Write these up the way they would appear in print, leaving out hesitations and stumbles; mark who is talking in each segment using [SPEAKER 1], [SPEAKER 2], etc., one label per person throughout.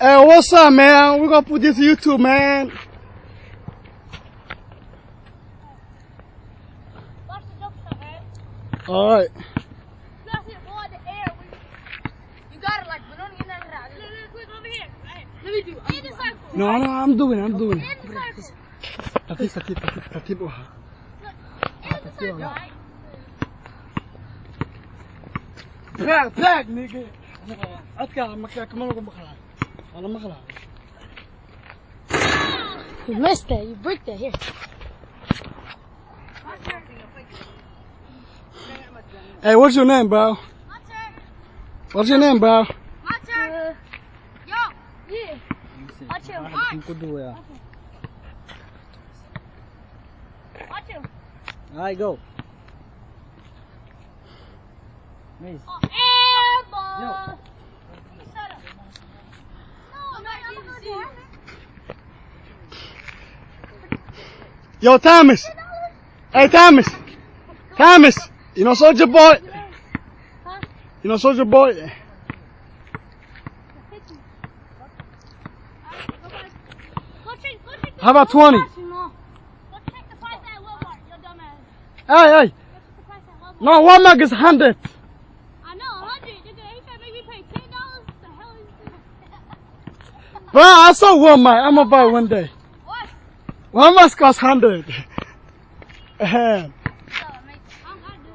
[SPEAKER 1] Hey, what's up, man? We're gonna put this to YouTube, man.
[SPEAKER 2] Watch the jump shot, man.
[SPEAKER 1] Alright.
[SPEAKER 2] You gotta see the ball in the air. You got it like, but don't get nothing out. Look, over here. Right. Let me do it. In the circle.
[SPEAKER 1] No, I'm doing it.
[SPEAKER 2] In the circle.
[SPEAKER 1] Tatip.
[SPEAKER 2] Look, in the circle, right?
[SPEAKER 1] Back, nigga.
[SPEAKER 2] You missed that. You bricked that. Here.
[SPEAKER 1] Hey, what's your name, bro?
[SPEAKER 2] My turn.
[SPEAKER 1] What's your name, bro?
[SPEAKER 2] My turn. Yo. Yeah. Watch him. Watch him.
[SPEAKER 3] Alright, go. Nice.
[SPEAKER 2] Oh, air ball. Shut up. No, I'm gonna do it.
[SPEAKER 1] Yo, Thomas. Hey, Thomas. Thomas. You know Soldier Boy?
[SPEAKER 2] Huh?
[SPEAKER 1] You know Soldier Boy?
[SPEAKER 2] Go check
[SPEAKER 1] How about 20?
[SPEAKER 2] Go check the price at Walmart, your dumb ass.
[SPEAKER 1] Hey.
[SPEAKER 2] Go check the price at Walmart.
[SPEAKER 1] No, Walmart is 100.
[SPEAKER 2] I know, 100. Nigga, he trying to make me pay $10. What the hell is this?
[SPEAKER 1] Bro, I saw Walmart. I'm gonna buy one day.
[SPEAKER 2] What?
[SPEAKER 1] Walmart costs 100. Ahem.
[SPEAKER 2] I'm gonna do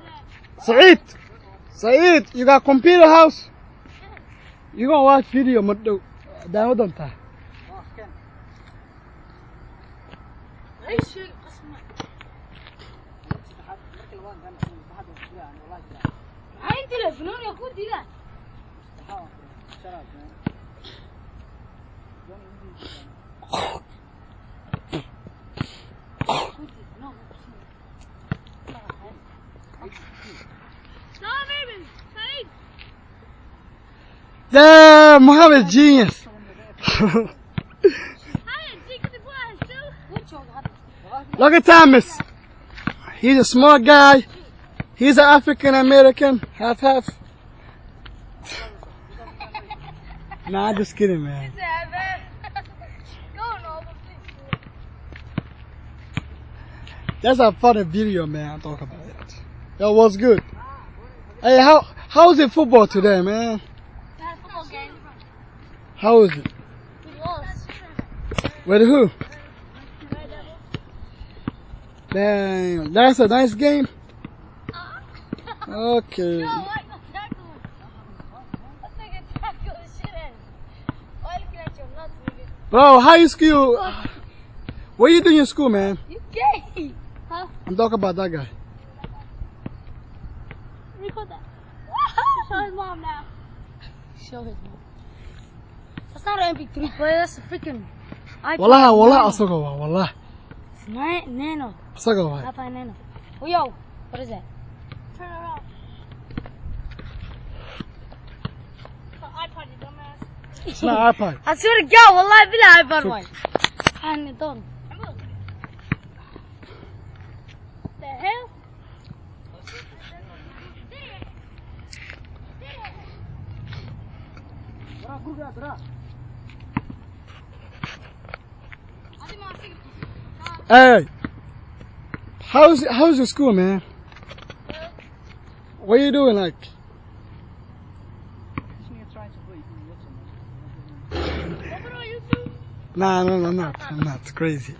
[SPEAKER 2] that.
[SPEAKER 1] Said, you got computer house? You gonna watch video, Madu? Download them.
[SPEAKER 2] Hey, shit. عين تلفنون يا كود دي لا
[SPEAKER 1] Yeah, Muhammad genius. Look at Thomas. He's a smart guy. He's an African American, half. Nah, I'm just kidding, man. That's a funny video, man. I'll talk about it. That was good. Hey, how's it football today, man? How is it?
[SPEAKER 2] We lost.
[SPEAKER 1] With who? Dang, that's a nice game. Okay. Bro, how you school? What you doing in school, man?
[SPEAKER 2] You gay? Huh?
[SPEAKER 1] I'm talking about that guy.
[SPEAKER 2] Record that. Show his mom now. Show his mom. That's not an MP3 player. That's a freaking iPod.
[SPEAKER 1] Wallah, asaga wa, wallah.
[SPEAKER 2] It's Nano.
[SPEAKER 1] Asaga wa.
[SPEAKER 2] iPod Nano. Oh, yo, what is that? Turn it around. iPod, you dumbass.
[SPEAKER 1] It's not iPod.
[SPEAKER 2] I swear to God, wallah, bila iPod one. And it done. The hell?
[SPEAKER 1] Hey, how's your school, man? What are you doing, like? Nah, no, I'm not. I'm not crazy.